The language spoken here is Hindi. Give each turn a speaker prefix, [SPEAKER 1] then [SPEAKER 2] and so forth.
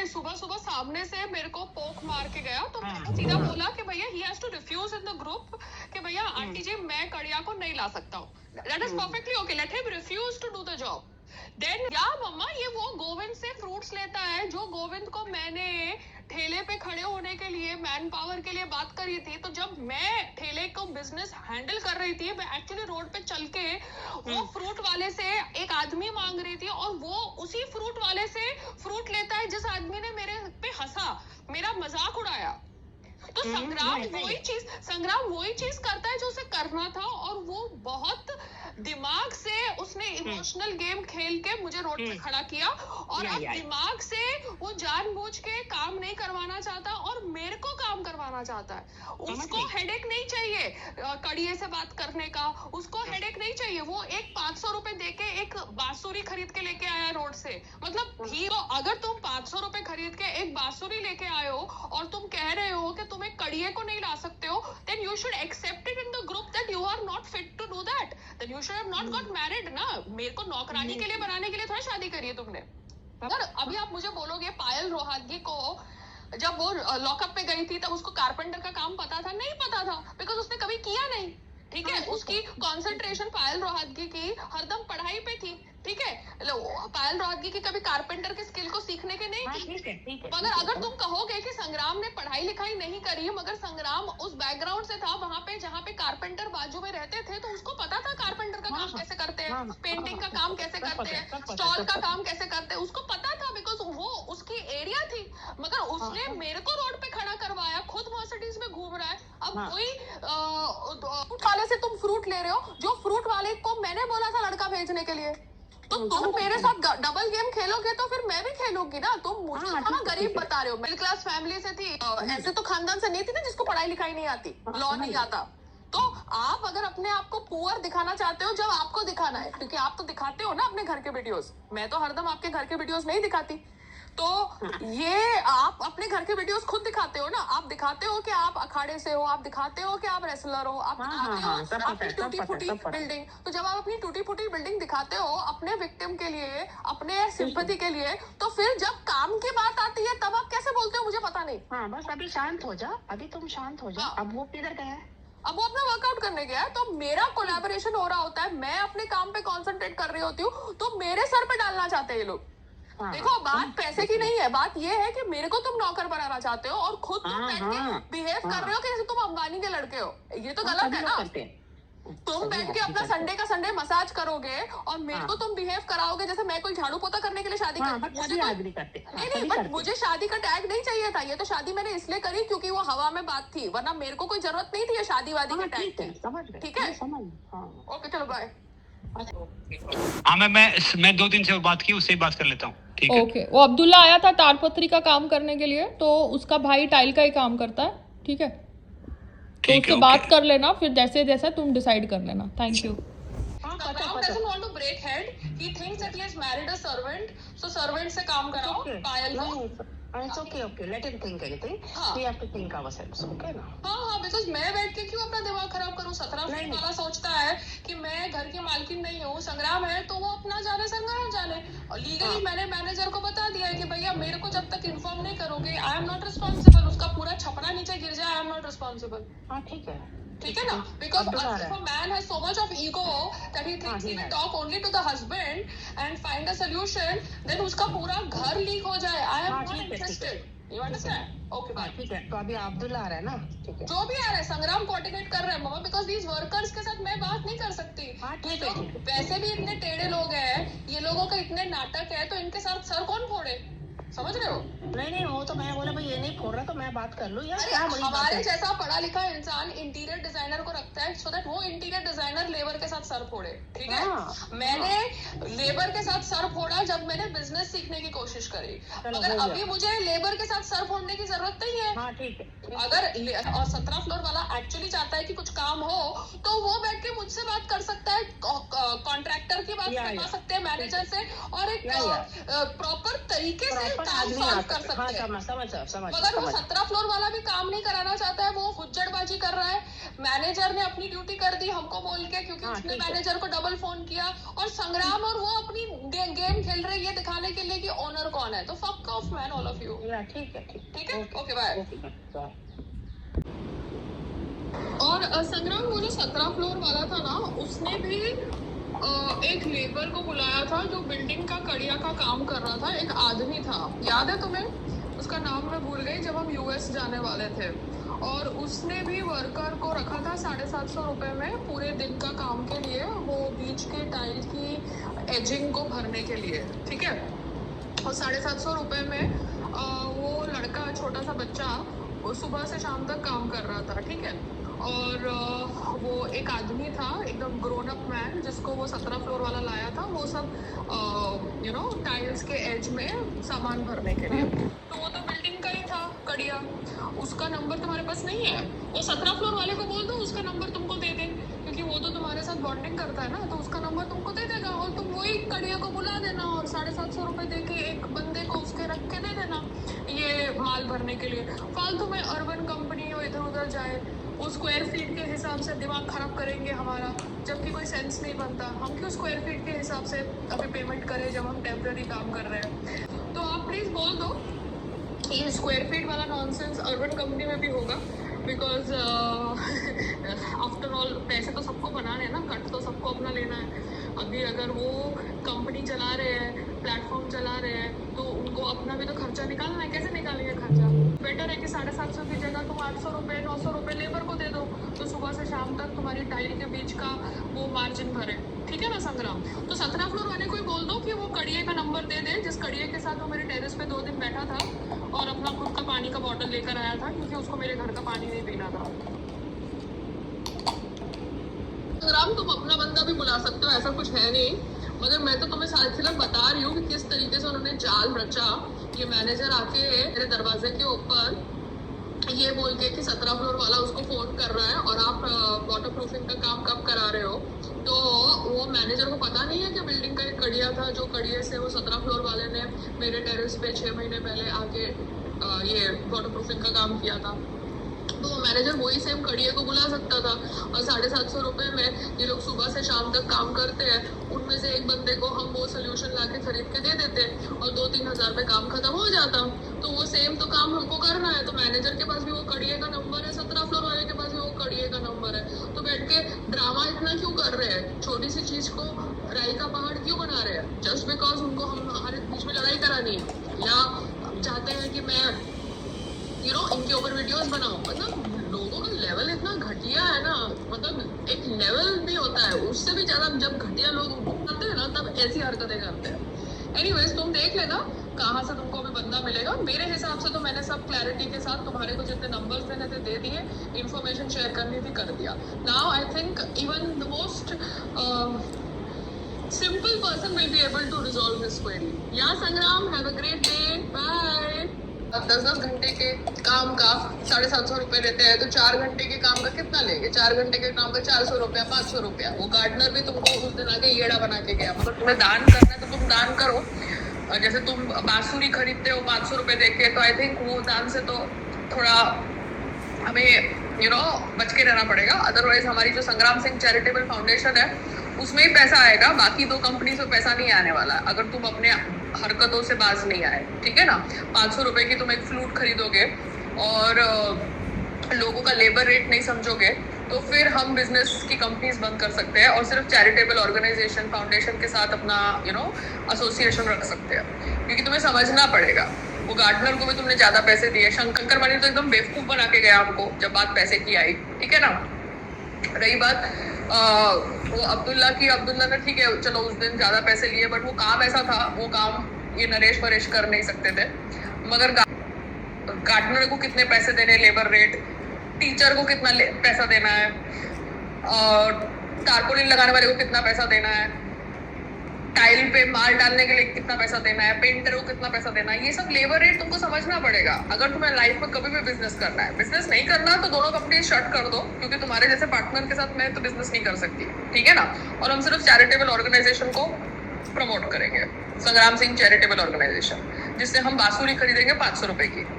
[SPEAKER 1] सुबह सुबह सामने से मेरे को पोक मार के गया, तो मैंने सीधा बोला कि भैया he has to refuse in the group कि भैया आंटी जी मैं कड़िया को नहीं ला सकता हूँ. That is perfectly okay, let him refuse to do the job. Then या मम्मा ये वो गोविंद से फ्रूट्स लेता है जो गोविंद को मैंने ठेले पे खड़े होने के लिए मैन पावर के लिए बात करी थी. तो जब मैं ठेले को बिजनेस हैंडल कर रही थी, मैं एक्चुअली रोड पे चल के वो फ्रूट वाले से एक आदमी मांग रही थी और वो उसी फ्रूट वाले से फ्रूट लेता है जिस आदमी ने मेरे पे हंसा, मेरा मजाक उड़ाया. तो संग्राम वही चीज करता है जो उसे करना था, और वो बहुत दिमाग से उसने इमोशनल गेम खेल के मुझे रोड पे खड़ा किया, और अब दिमाग से वो जानबूझ के काम नहीं करवाना चाहता और मेरे को काम करवाना चाहता है. उसको हेडेक नहीं चाहिए कड़िए से बात करने का, उसको हेडेक नहीं चाहिए. वो एक 500 रुपए देके एक बांसुरी खरीद के लेके आया रोड से. मतलब ही तो अगर तुम 500 रुपए खरीद के एक बांसुरी लेके आए हो और तुम कह रहे हो कि तुम एक कड़िए को नहीं ला सकते हो, then you should accept it in the group that you are not fit to do that. Then you should have not got married ना. मेरे को नौकरानी के लिए बनाने के लिए थोड़ा शादी करी है तुमने. अगर अभी आप मुझे बोलोगे पायल रोहतगी को जब वो लॉकअप पे गई थी तब उसको कारपेंटर का काम पता था? नहीं पता था, बिकॉज उसने कभी किया नहीं. ठीक है, उसकी कंसंट्रेशन पायल रोहतगी की हरदम पढ़ाई पे थी. ठीक है, पायल रोहतगी की कभी कारपेंटर के स्किल को सीखने के नहीं थी. मगर अगर तुम कहोगे कि संग्राम ने पढ़ाई लिखाई नहीं करी, मगर संग्राम उस बैकग्राउंड से था वहां पे जहाँ पे कारपेंटर बाजू में रहते थे, तो उसको पता था कारपेंटर का काम कैसे करते हैं, पेंटिंग का काम कैसे करते हैं, स्टॉल का काम कैसे करते हैं, उसको पता था, बिकॉज वो उसकी एरिया थी. मगर उसने मेरे को रोड पे खड़ा करवाया, खुद मर्सिडीज में घूम रहा है. अब कोई फ्रूट वाले से तुम फ्रूट ले रहे हो, जो फ्रूट वाले को मैंने बोला था लड़का भेजने के लिए, तो तुम मेरे साथ डबल गेम खेलोगे तो फिर मैं भी खेलूंगी ना. तुम मुझे कहाँ गरीब बता रहे हो? मिडिल क्लास फैमिली से थी, ऐसे तो खानदान से नहीं थी ना जिसको पढ़ाई लिखाई नहीं आती, लॉ नहीं आता. तो आप अगर अपने आप को पुअर दिखाना चाहते हो, जब आपको दिखाना है, क्योंकि आप तो दिखाते हो ना अपने घर के वीडियोस, मैं तो हरदम आपके घर के वीडियोस नहीं दिखाती. तो ये आप अपने घर के वीडियोस खुद दिखाते हो ना. आप दिखाते हो कि आप अखाड़े से हो, आप दिखाते हो कि आप रेसलर हो, आप दिखाते हो अपनी टूटी फूटी बिल्डिंग. तो जब आप अपनी टूटी फूटी बिल्डिंग दिखाते हो अपने विक्टिम के लिए, अपने सिंपैथी के लिए, तो फिर जब काम की बात आती है तब आप कैसे बोलते हो मुझे पता नहीं.
[SPEAKER 2] हाँ, बस अभी शांत हो जा, अभी तुम शांत हो जा. अब वो किधर गया है?
[SPEAKER 1] अब वो अपना वर्कआउट करने गया है. तो मेरा कोलैबोरेशन हो रहा होता है, मैं अपने काम पे कॉन्सेंट्रेट कर रही होती हूँ, तो मेरे सर पे डालना चाहते हैं ये लोग. देखो बात पैसे की नहीं है, बात ये है कि मेरे को तुम नौकर बनाना चाहते हो और खुद तुम बैठ के बिहेव कर रहे हो कि जैसे तुम अंबानी के लड़के हो. ये तो गलत है ना. तुम बैठ के अपना संडे का संडे मसाज करोगे और मेरे को तुम बिहेव कराओगे जैसे मैं कोई झाड़ू पोता करने के लिए शादी कर. नहीं, बट मुझे शादी का टैग नहीं चाहिए था. ये तो शादी मैंने इसलिए करी क्योंकि वो हवा में बात थी, वरना मेरे को कोई जरूरत नहीं थी ये शादी वादी का टैग की. ठीक है, ओके चलो बाय.
[SPEAKER 3] हाँ, मैं 2 दिन से बात की, उससे बात कर लेता हूँ. ठीक है.
[SPEAKER 4] ओके, वो अब्दुल्ला आया था तारपत्री का काम करने के लिए, तो उसका भाई टाइल का ही काम करता है. ठीक है, तो उससे बात कर लेना, फिर जैसे जैसा तुम डिसाइड कर लेना. Thank you.
[SPEAKER 1] Sangram doesn't want to break head. He thinks that he has married a servant, so servant से काम कराओ पायल को.
[SPEAKER 2] It's okay. Let him think anything. We have to think ourselves. Okay ना?
[SPEAKER 1] हाँ, बिकॉज मैं बैठ के क्यों अपना दिमाग खराब करूँ? 17 वाला सोचता है कि मैं घर की मालकिन नहीं हूँ, संग्राम है तो वो अपना जाने, संग्राम जाने. और लीगली मैंने मैनेजर को बता दिया है कि भैया मेरे को जब तक इन्फॉर्म नहीं करोगे, आई एम नॉट रिस्पॉन्सिबल. उसका पूरा छपरा नीचे गिर जाए, आई एम नॉट रिस्पॉन्सिबल.
[SPEAKER 2] हाँ, ठीक है
[SPEAKER 1] ना. Because if a man has so much of ego that he thinks he will talk only to the husband and find a solution, then उसका पूरा घर लीक हो जाए. I am not interested. You understand? Okay, bye.
[SPEAKER 2] ठीक है, तो अभी अब्दुल्ला आ रहा है ना? ठीक है,
[SPEAKER 1] जो भी आ रहा है संग्राम कोऑर्डिनेट कर रहा है मामा, बिकॉज these workers के साथ मैं बात नहीं कर सकती.
[SPEAKER 2] ठीक है.
[SPEAKER 1] वैसे भी इतने टेढ़े लोग हैं, ये लोगों का इतने नाटक है, तो इनके साथ सर कौन फोड़े? समझ रहे हो?
[SPEAKER 2] नहीं, वो तो मैं बोला भाई ये नहीं फोड़ रहा तो मैं बात कर लूँ यार. क्या
[SPEAKER 1] हमारे जैसा पढ़ा लिखा इंसान इंटीरियर डिजाइनर को रखता है सो दैट वो इंटीरियर डिजाइनर लेबर के साथ सर फोड़े. ठीक है, मैंने लेबर के साथ सर फोड़ा जब मैंने बिजनेस सीखने की कोशिश करी. अगर अभी मुझे लेबर के साथ सर फोड़ने की जरूरत नहीं है.
[SPEAKER 2] हाँ, ठीक है.
[SPEAKER 1] अगर और 17 फ्लोर वाला एक्चुअली चाहता है कि कुछ काम हो तो वो बैठ के मुझसे बात कर सकता है, कॉन्ट्रैक्टर की बात करवा सकते हैं मैनेजर से, और एक प्रॉपर तरीके से काम सॉल्व कर सकते
[SPEAKER 2] हाँ,
[SPEAKER 1] हैं।
[SPEAKER 2] समझ
[SPEAKER 1] मगर वो 17 फ्लोर वाला भी काम नहीं कराना चाहता है, वो हुज्जड़बाजी कर रहा है। मैनेजर ने अपनी ड्यूटी कर दी हमको बोल के, क्योंकि
[SPEAKER 2] हाँ,
[SPEAKER 1] उसने
[SPEAKER 2] ठीक है।
[SPEAKER 1] मैनेजर को डबल फोन किया, और संग्राम और वो अपनी गेम खेल रहे हैं ये दिखाने के लिए कि ओनर कौन है। तो fuck off man all of you.
[SPEAKER 2] या ठीक है
[SPEAKER 1] ठीक है, ओके बाय।
[SPEAKER 2] बाय।
[SPEAKER 1] और संग्राम, वो जो 17 फ्लोर वाला था ना, उसने भी एक लेबर को बुलाया था जो बिल्डिंग का कड़िया का काम कर रहा था। एक आदमी था, याद है तुम्हें? उसका नाम मैं भूल गई, जब हम यूएस जाने वाले थे। और उसने भी वर्कर को रखा था 750 रुपए में पूरे दिन का काम के लिए, वो बीच के टाइल की एजिंग को भरने के लिए, ठीक है। और 750 रुपए में वो लड़का, छोटा सा बच्चा, वो सुबह से शाम तक काम कर रहा था, ठीक है। और वो एक आदमी था, एकदम ग्रोन अप मैन, जिसको वो 17 फ्लोर वाला लाया था, वो सब टाइल्स के एज में सामान भरने के लिए। तो वो तो बिल्डिंग का ही था कड़िया। उसका नंबर तुम्हारे पास नहीं है? वो 17 फ्लोर वाले को बोल दो उसका नंबर तुमको दे दे, क्योंकि वो तो तुम्हारे साथ बॉन्डिंग करता है ना, तो उसका नंबर तुमको दे देगा, और तुम वही कड़िया को बुला देना और 750 रुपए दे के एक बंदे को उसके रख के दे देना ये माल भरने के लिए। फालतू में अर्बन कंपनी हो इधर उधर जाए, वो स्क्वायर फीट के हिसाब से दिमाग खराब करेंगे हमारा, जबकि कोई सेंस नहीं बनता। हम क्यों स्क्वायर फीट के हिसाब से अभी पेमेंट करें जब हम टेम्पररी काम कर रहे हैं? तो आप प्लीज बोल दो ये स्क्वायर फीट वाला नॉनसेंस अर्बन कंपनी में भी होगा, बिकॉज आफ्टर ऑल पैसे तो सबको बनाने हैं ना, कट तो सबको अपना लेना है। अभी अगर वो कंपनी चला रहे हैं, प्लेटफॉर्म चला रहे हैं, तो उनको अपना भी तो खर्चा निकालना है। कैसे निकालेंगे खर्चा? बेटर है कि 750 की जगह तुम 800 रुपये 900 रुपये लेबर को दे दो, तो सुबह से शाम तक तुम्हारी टाइल के बीच का वो मार्जिन भरे, ठीक है ना संग्राम? तो 17 फ्लोर वाले को ही बोल दो कि वो कड़िए का नंबर दे दे, जिस कड़िए के साथ वो मेरे टेरेस पे 2 दिन बैठा था और अपना खुद का पानी का बॉटल लेकर आया था, क्योंकि उसको मेरे घर का पानी नहीं पीना था। संग्राम, तुम अपना बंदा भी बुला सकते हो, ऐसा कुछ है नहीं, मगर मैं तो तुम्हें सिर्फ बता रही हूँ कि किस तरीके से उन्होंने जाल रचा। ये मैनेजर आके मेरे दरवाजे के ऊपर ये बोल के कि 17 फ्लोर वाला उसको फोन कर रहा है और आप वाटर प्रूफिंग का काम कब करा रहे हो। तो वो मैनेजर को पता नहीं है कि बिल्डिंग का एक कड़िया था, जो कड़िए से वो 17 फ्लोर वाले ने मेरे टेरेस पे 6 महीने पहले आके ये वाटर प्रूफिंग का काम किया था। तो मैनेजर वही सेम कड़िए को बुला सकता था, और 750 रुपए में ये लोग सुबह से शाम तक काम करते हैं, उनमें से एक बंदे को हम वो सोल्यूशन लाके खरीद के दे देते और 2-3 हजार में काम खत्म हो जाता। तो वो सेम तो काम हमको करना है, तो मैनेजर के पास भी वो कड़िए का नंबर है, 17 फ्लोर वाले के पास भी वो कड़िए का नंबर है। तो बैठ के ड्रामा इतना क्यों कर रहे हैं? छोटी सी चीज को राई का पहाड़ क्यों बना रहे हैं? जस्ट बिकॉज उनको हमारे बीच में लड़ाई करानी है, या चाहते हैं कि मैं इनके ऊपर वीडियोस बनाऊं। मतलब लोगों का लेवल इतना घटिया है ना, मतलब एक लेवल भी होता है, उससे भी ज्यादा जब घटिया लोग करते हैं ना, तब ऐसी हरकतें करते हैं। एनीवेज, तुम देख लेना कहाँ से तुमको अभी बंदा मिलेगा। मेरे हिसाब से तो मैंने सब क्लैरिटी के साथ तुम्हारे को जितने नंबर्स देने थे दे दिए, इन्फॉर्मेशन शेयर करनी थी कर दिया। Now I think even the most simple person will be able to resolve this query. Yeah, Sangram, have a great day. Bye. 10-10 घंटे के काम का 750 रुपए लेते हैं, तो 4 घंटे के काम का कितना लेंगे? 4 घंटे के काम का 400 रुपया, 500 रुपया। वो गार्डनर भी तुमको उस दिन आके येड़ा बना के गया। मतलब तुम्हें दान करना है तो तुम दान करो, और जैसे तुम बांसुरी खरीदते हो 500 रुपए देके, तो आई थिंक वो दान से तो थोड़ा हमें बच के रहना पड़ेगा। अदरवाइज हमारी जो संग्राम सिंह चैरिटेबल फाउंडेशन है उसमें ही पैसा आएगा, बाकी 2 कंपनी से पैसा नहीं आने वाला अगर तुम अपने हरकतों से बाज नहीं आए, ठीक है ना। 500 रुपए की तुम एक फ्लूट खरीदोगे और लोगों का लेबर रेट नहीं समझोगे, तो फिर हम बिजनेस की कंपनीज बंद कर सकते हैं और सिर्फ चैरिटेबल ऑर्गेनाइजेशन फाउंडेशन के साथ अपना एसोसिएशन रख सकते हैं। क्योंकि तुम्हें समझना पड़ेगा, वो गार्डनर को भी तुमने ज्यादा पैसे दिए, शंकर मणि तो एकदम बेवकूफ बना के गया हमको जब बात पैसे की आई, ठीक है ना। रही बात वो अब्दुल्ला ने, ठीक है चलो उस दिन ज्यादा पैसे लिए, बट वो काम ऐसा था, वो काम ये नरेश परेश कर नहीं सकते थे। मगर गार्डनर को कितने पैसे देने, लेबर रेट, टीचर को कितना पैसा देना है, और टारपोलिन लगाने वाले को कितना पैसा देना है, टाइल पे माल डालने के लिए कितना पैसा देना है, पेंटर को कितना पैसा देना है, ये सब लेबर रेट तुमको समझना पड़ेगा अगर तुम्हें लाइफ में कभी भी बिजनेस करना है। बिजनेस नहीं करना तो दोनों कंपनी शट कर दो, क्योंकि तुम्हारे जैसे पार्टनर के साथ मैं तो बिजनेस नहीं कर सकती, ठीक है ना। और हम सिर्फ चैरिटेबल ऑर्गेनाइजेशन को प्रमोट करेंगे, संग्राम सिंह चैरिटेबल ऑर्गेनाइजेशन। जिससे हम बांसुरी खरीदेंगे 500 रुपए की।